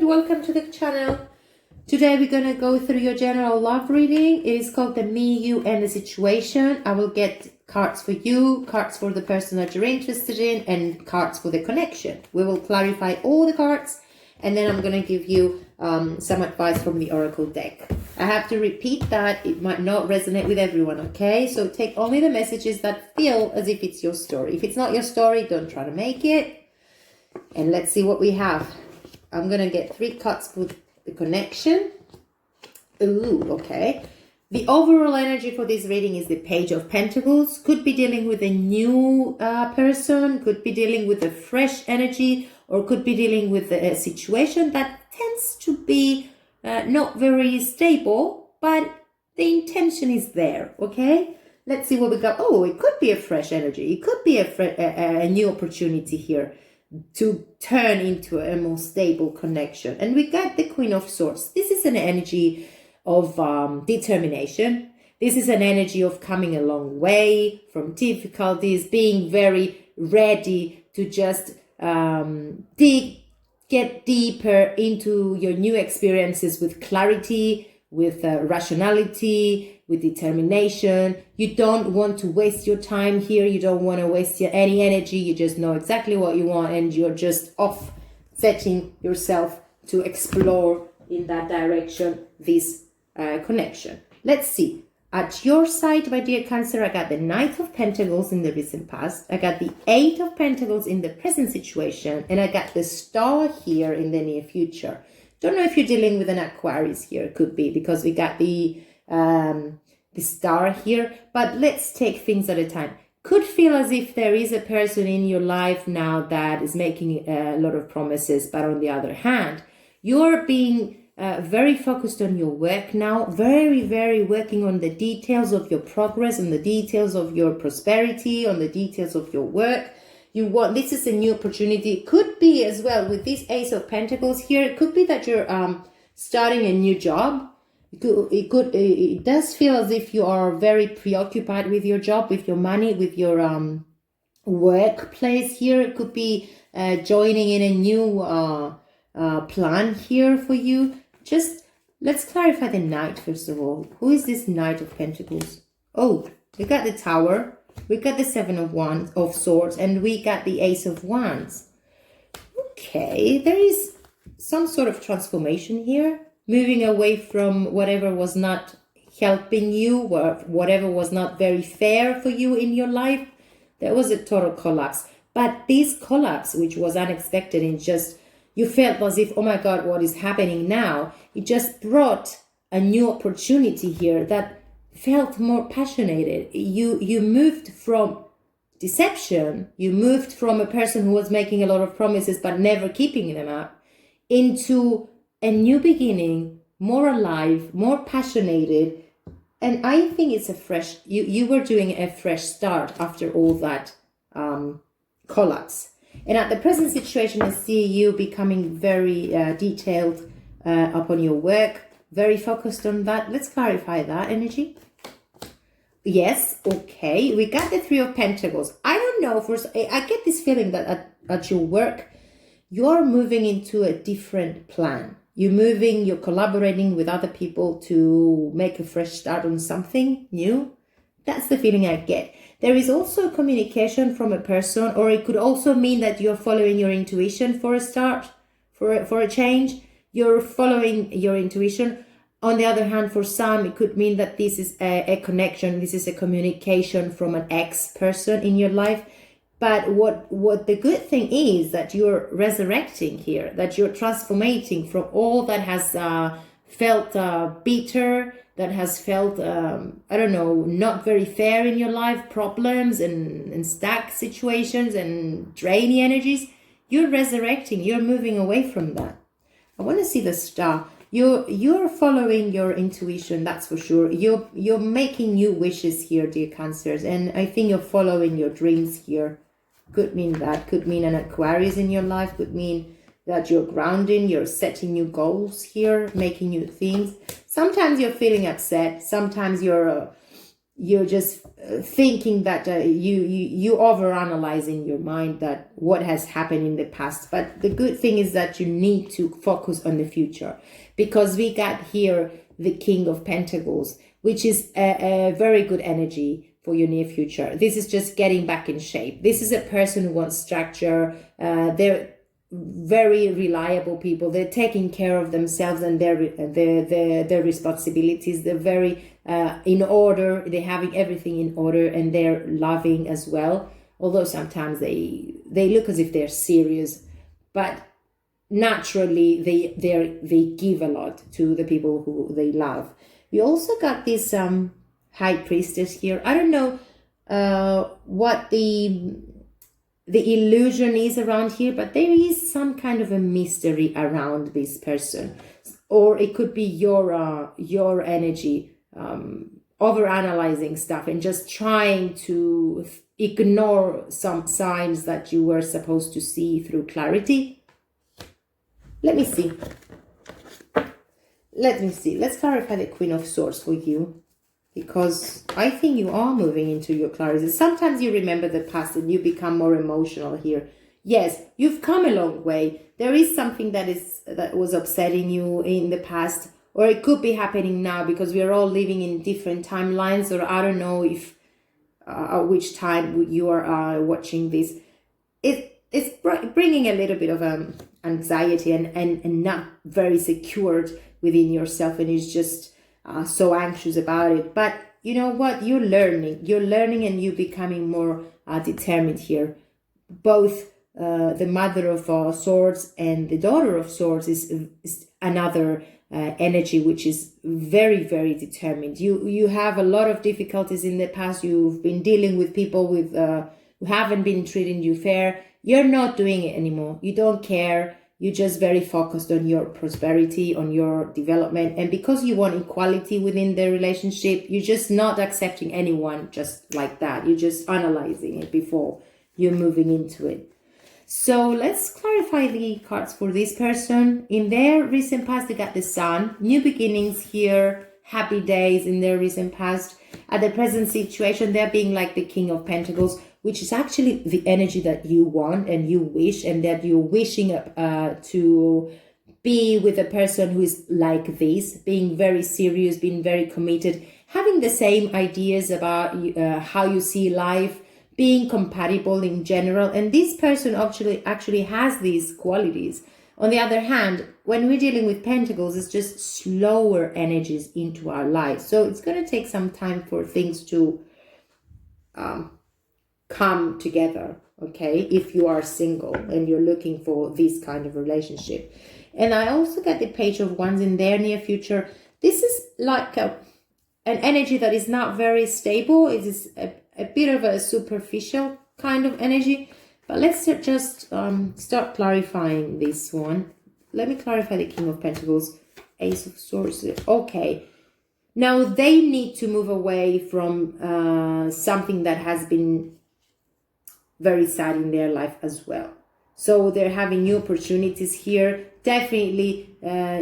and welcome to the channel. Today we're going to go through your general love reading. It is called the Me, You and the Situation. I will get cards for you, cards for the person that you're interested in, and cards for the connection. We will clarify all the cards, and then I'm going to give you some advice from the Oracle deck. I have to repeat that it might not resonate with everyone, okay? So take only the messages that feel as if it's your story. If it's not your story, don't try to make it. And let's see what we have. I'm going to get 3 cards for the connection. Ooh, okay. The overall energy for this reading is the Page of Pentacles. Could be dealing with a new person, could be dealing with a fresh energy, or could be dealing with a situation that tends to be not very stable, but the intention is there, okay? Let's see what we got. Oh, it could be a fresh energy. It could be a new opportunity here to turn into a more stable connection. And we got the Queen of Swords. This is an energy of determination. This is an energy of coming a long way from difficulties, being very ready to just get deeper into your new experiences with clarity, with rationality, with determination. You don't want to waste your time here. You don't want to waste any energy. You just know exactly what you want, and you're just off setting yourself to explore in that direction this connection. Let's see. At your side, my dear Cancer, I got the Knight of Pentacles in the recent past. I got the 8 of Pentacles in the present situation. And I got the Star here in the near future. Don't know if you're dealing with an Aquarius here. It could be because we got the Star here. But let's take things at a time. Could feel as if there is a person in your life now that is making a lot of promises. But on the other hand, you're being very focused on your work now, very working on the details of your progress, on the details of your prosperity, on the details of your work. This is a new opportunity. It could be as well with this Ace of Pentacles here. It could be that you're starting a new job. It does feel as if you are very preoccupied with your job, with your money, with your workplace here. It could be joining in a new plan here for you. Just let's clarify the Knight first of all. Who is this Knight of Pentacles? Oh, we got the Tower, we got the 7 of Swords, and we got the Ace of Wands. Okay, there is some sort of transformation here, moving away from whatever was not helping you, or whatever was not very fair for you in your life. There was a total collapse, but this collapse, which was unexpected and just you felt as if, oh my God, what is happening now? It just brought a new opportunity here that felt more passionate. You moved from deception, you moved from a person who was making a lot of promises but never keeping them up, into a new beginning, more alive, more passionate. And I think it's a fresh, you were doing a fresh start after all that collapse. And at the present situation, I see you becoming very detailed upon your work, very focused on that. Let's clarify that energy. Yes, okay. We got the 3 of Pentacles. I don't know, I get this feeling that at your work, you're moving into a different plan. You're collaborating with other people to make a fresh start on something new. That's the feeling I get. There is also communication from a person, or it could also mean that you're following your intuition for a start, for a change. You're following your intuition. On the other hand, for some, it could mean that this is a connection. This is a communication from an ex-person in your life. But what the good thing is that you're resurrecting here, that you're transformating from all that has felt bitter, that has felt, I don't know, not very fair in your life, problems and stuck situations and drainy energies. You're resurrecting, you're moving away from that. I want to see the Star. You're following your intuition, that's for sure. You're making new wishes here, dear Cancers, and I think you're following your dreams here. Could mean that, could mean an Aquarius in your life, could mean that you're grounding, you're setting new goals here, making new things. Sometimes you're feeling upset. Sometimes you're you're just thinking that you overanalyze in your mind that what has happened in the past. But the good thing is that you need to focus on the future, because we got here the King of Pentacles, which is a very good energy for your near future. This is just getting back in shape. This is a person who wants structure. They're very reliable people. They're taking care of themselves and their responsibilities. They're very in order. They're having everything in order, and they're loving as well. Although sometimes they look as if they're serious, but naturally they give a lot to the people who they love. We also got this High Priestess here. I don't know what the illusion is around here, but there is some kind of a mystery around this person, or it could be your energy over analyzing stuff and just trying to ignore some signs that you were supposed to see through clarity. Let me see. Let's clarify the Queen of Swords for you, because I think you are moving into your clarity. Sometimes you remember the past and you become more emotional here. Yes, you've come a long way. There is something that was upsetting you in the past, or it could be happening now, because we are all living in different timelines, or I don't know if which time you are watching this. It's bringing a little bit of anxiety and not very secured within yourself, and it's just so anxious about it. But you know what? You're learning, and you're becoming more determined here. Both the Mother of Swords and the Daughter of Swords is another energy which is very, very determined. You have a lot of difficulties in the past. You've been dealing with people who haven't been treating you fair. You're not doing it anymore. You don't care. You're just very focused on your prosperity, on your development. And because you want equality within the relationship, you're just not accepting anyone just like that. You're just analyzing it before you're moving into it. So let's clarify the cards for this person. In their recent past, they got the Sun. New beginnings here. Happy days in their recent past. At the present situation, they're being like the King of Pentacles, which is actually the energy that you want and you wish, and that you're wishing to be with a person who is like this, being very serious, being very committed, having the same ideas about how you see life, being compatible in general. And this person actually has these qualities. On the other hand, when we're dealing with Pentacles, it's just slower energies into our lives. So it's going to take some time for things to come together, okay, if you are single and you're looking for this kind of relationship. And I also get the Page of Wands in their near future. This is like an energy that is not very stable. It is a bit of a superficial kind of energy. But let's just start clarifying this one. Let me clarify the King of Pentacles, Ace of Swords. Okay. Now they need to move away from something that has been very sad in their life as well. So they're having new opportunities here. Definitely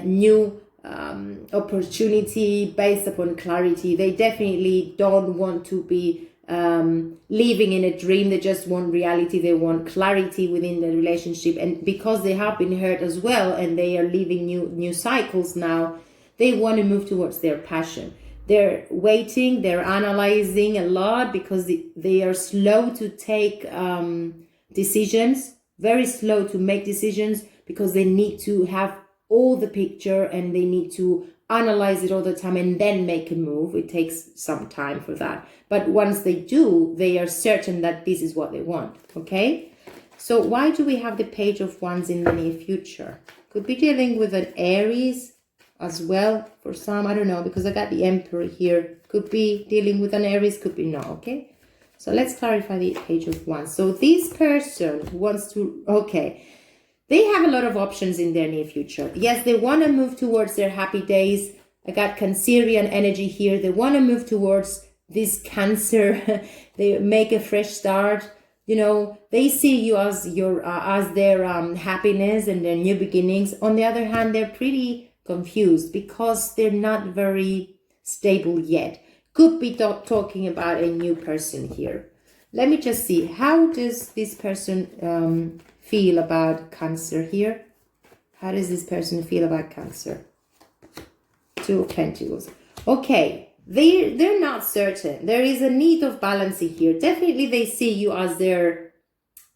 new opportunity based upon clarity. They definitely don't want to be living in a dream. They just want reality. They want clarity within the relationship. And because they have been hurt as well, and they are living new cycles now, they want to move towards their passion. They're waiting, they're analyzing a lot, because they are slow to take decisions, very slow to make decisions, because they need to have all the picture and they need to analyze it all the time and then make a move. It takes some time for that. But once they do, they are certain that this is what they want, okay? So why do we have the Page of Wands in the near future? Could be dealing with an Aries as well for some, I don't know, because I got the Emperor here. Could be dealing with an Aries, could be not, okay? So let's clarify the Page of Wands. So this person wants to, okay, they have a lot of options in their near future. Yes, they want to move towards their happy days. I got Cancerian energy here. They want to move towards this Cancer. They make a fresh start. You know, they see you as their happiness and their new beginnings. On the other hand, they're pretty confused because they're not very stable yet. Could be talking about a new person here. Let me just see. How does this person feel about Cancer here? How does this person feel about Cancer? Two of Pentacles. Okay. They're not certain. There is a need of balancing here. Definitely they see you as their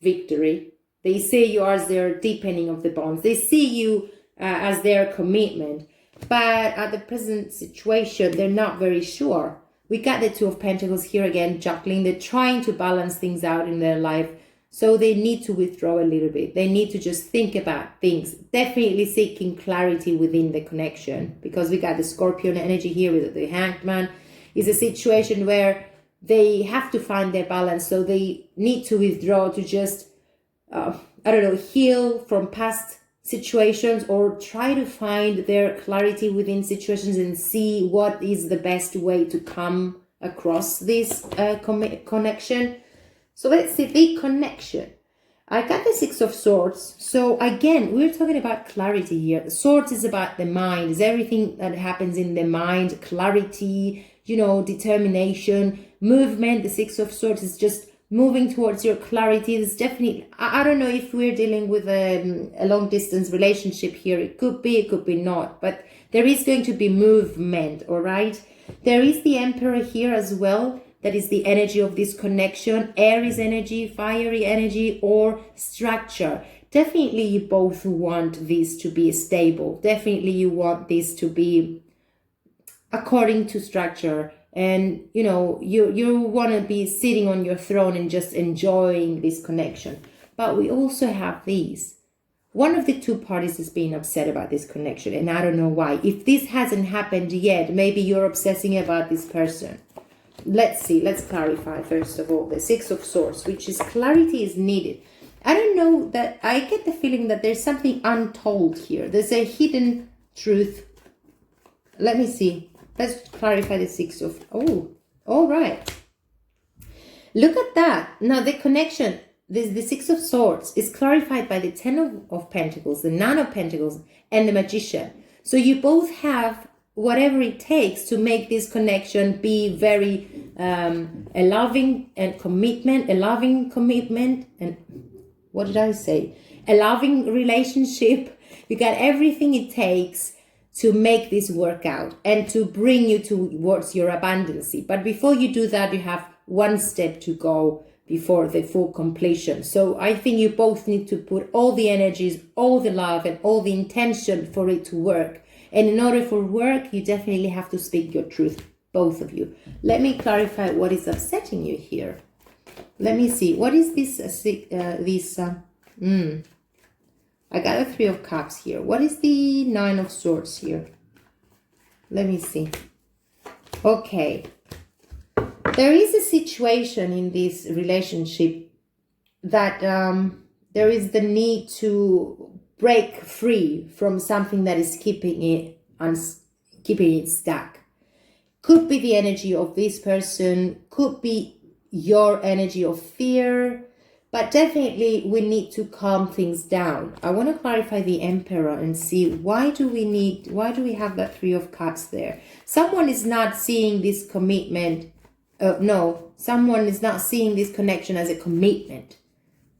victory. They see you as their deepening of the bonds. They see you as their commitment. But at the present situation, they're not very sure. We got the Two of Pentacles here again, juggling. They're trying to balance things out in their life. So they need to withdraw a little bit. They need to just think about things. Definitely seeking clarity within the connection. Because we got the Scorpion energy here with the Hanged Man. It's a situation where they have to find their balance. So they need to withdraw to just, heal from past situations, or try to find their clarity within situations and see what is the best way to come across this connection. So let's see the connection. I got the Six of Swords. So again, we're talking about clarity here. The Swords is about the mind. It's everything that happens in the mind. Clarity, determination, movement. The Six of Swords is just moving towards your clarity. There's definitely, I don't know if we're dealing with a long distance relationship here. It could be not. But there is going to be movement, all right? There is the Emperor here as well. That is the energy of this connection. Aries energy, fiery energy, or structure. Definitely you both want this to be stable. Definitely you want this to be according to structure. And, you want to be sitting on your throne and just enjoying this connection. But we also have these. One of the two parties is being upset about this connection. And I don't know why. If this hasn't happened yet, maybe you're obsessing about this person. Let's see. Let's clarify first of all the Six of Swords, which is clarity is needed. I don't know, that I get the feeling that there's something untold here. There's a hidden truth. Let me see. Let's clarify the Six of... Oh, all right. Look at that. Now the connection, the Six of Swords is clarified by the Ten of Pentacles, the Nine of Pentacles, and the Magician. So you both have whatever it takes to make this connection be very a loving commitment, and what did I say? A loving relationship. You got everything it takes to make this work out and to bring you towards your abundancy. But before you do that, you have one step to go before the full completion. So I think you both need to put all the energies, all the love, and all the intention for it to work. And in order for work, you definitely have to speak your truth, both of you. Let me clarify what is upsetting you here. Let me see. What is this? I got a Three of Cups here. What is the Nine of Swords here? Let me see. Okay. There is a situation in this relationship that there is the need to break free from something that is keeping it stuck. Could be the energy of this person, could be your energy of fear, but definitely we need to calm things down. I want to clarify the Emperor and see why do we have that Three of Cups there? Someone is not seeing this commitment. Someone is not seeing this connection as a commitment.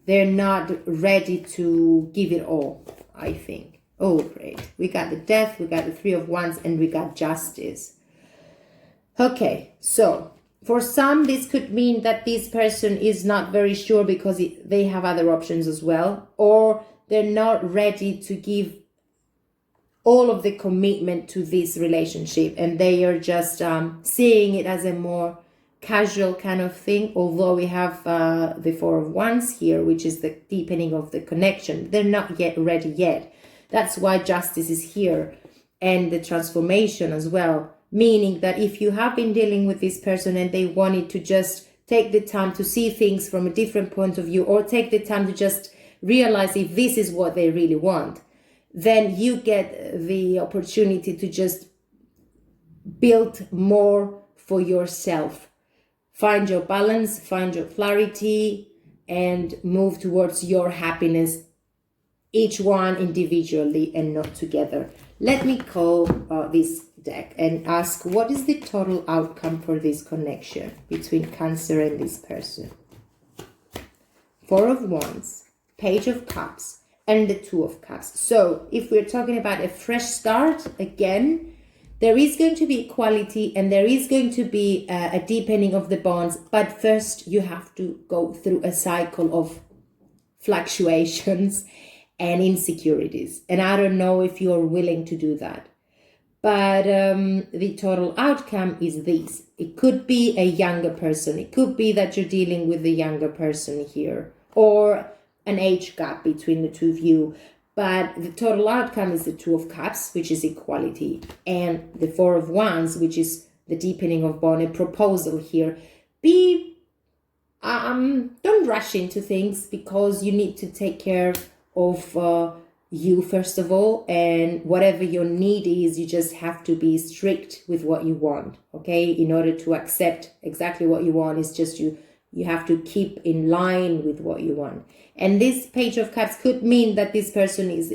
They're not ready to give it all, I think. Oh, great. We got the Death, we got the Three of Wands, and we got Justice. Okay, so for some, this could mean that this person is not very sure because they have other options as well, or they're not ready to give all of the commitment to this relationship, and they are just seeing it as a more casual kind of thing. Although we have the Four of Wands here, which is the deepening of the connection. They're not yet ready yet. That's why Justice is here, and the transformation as well. Meaning that if you have been dealing with this person and they wanted to just take the time to see things from a different point of view, or take the time to just realize if this is what they really want, then you get the opportunity to just build more for yourself. Find your balance, find your clarity, and move towards your happiness, each one individually and not together. Let me call this deck and ask, what is the total outcome for this connection between Cancer and this person? Four of Wands, Page of Cups, and the Two of Cups. So if we're talking about a fresh start, again, there is going to be equality and there is going to be a deepening of the bonds. But first, you have to go through a cycle of fluctuations and insecurities. And I don't know if you're willing to do that. But the total outcome is this. It could be a younger person. It could be that you're dealing with a younger person here, or an age gap between the two of you. But the total outcome is the Two of Cups, which is equality, and the Four of Wands, which is the deepening of bond, a proposal here. Don't rush into things, because you need to take care of you first of all, and whatever your need is, you just have to be strict with what you want, okay? In order to accept exactly what you want, it's just you have to keep in line with what you want. And this Page of Cups could mean that this person is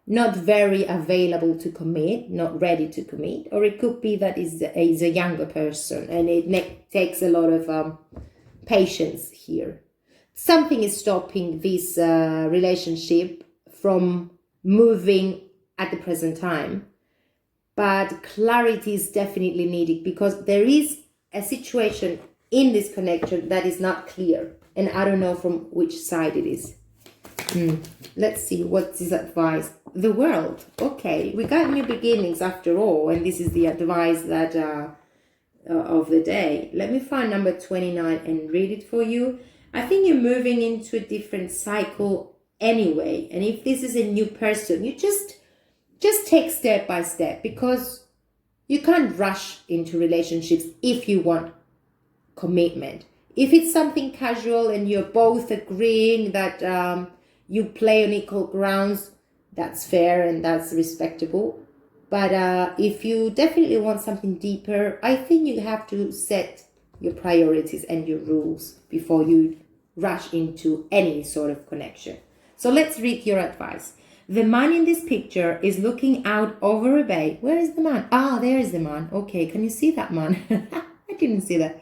not very available to commit, not ready to commit, or it could be that is a younger person and it takes a lot of patience here. Something is stopping this relationship from moving at the present time, but clarity is definitely needed, because there is a situation in this connection that is not clear, and I don't know from which side it is. Let's see, what is advice? The World. Okay, we got new beginnings after all, and this is the advice that of the day. Let me find number 29 and read it for you. I think you're moving into a different cycle anyway, and if this is a new person, you just take step by step, because you can't rush into relationships if you want commitment. If it's something casual and you're both agreeing that you play on equal grounds, that's fair and that's respectable. But if you definitely want something deeper, I think you have to set your priorities and your rules before you rush into any sort of connection. So let's read your advice. The man in this picture is looking out over a bay. Where is the man? Ah, there is the man. Okay, can you see that man? I didn't see that.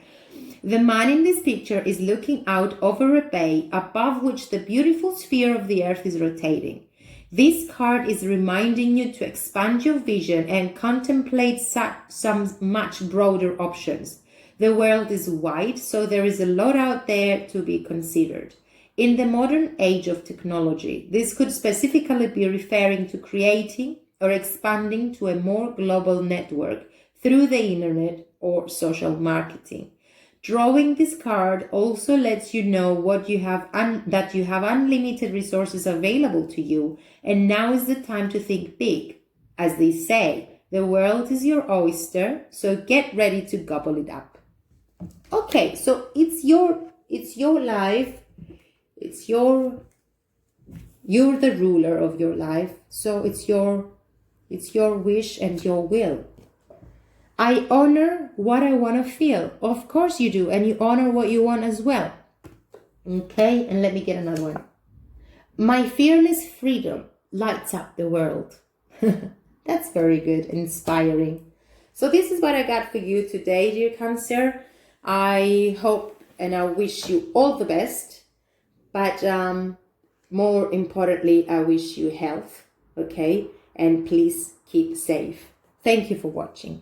The man in this picture is looking out over a bay above which the beautiful sphere of the earth is rotating. This card is reminding you to expand your vision and contemplate some much broader options. The world is wide, so there is a lot out there to be considered. In the modern age of technology, this could specifically be referring to creating or expanding to a more global network through the internet or social marketing. Drawing this card also lets you know what you have that you have unlimited resources available to you, and now is the time to think big. As they say, the world is your oyster, so get ready to gobble it up. Okay, so it's your life. You're the ruler of your life, so it's your wish and your will. I honor what I want to feel. Of course you do, and you honor what you want as well. Okay, and let me get another one. My fearless freedom lights up the world. That's very good, inspiring. So this is what I got for you today, dear Cancer. I hope and I wish you all the best. But more importantly, I wish you health, okay? And please keep safe. Thank you for watching.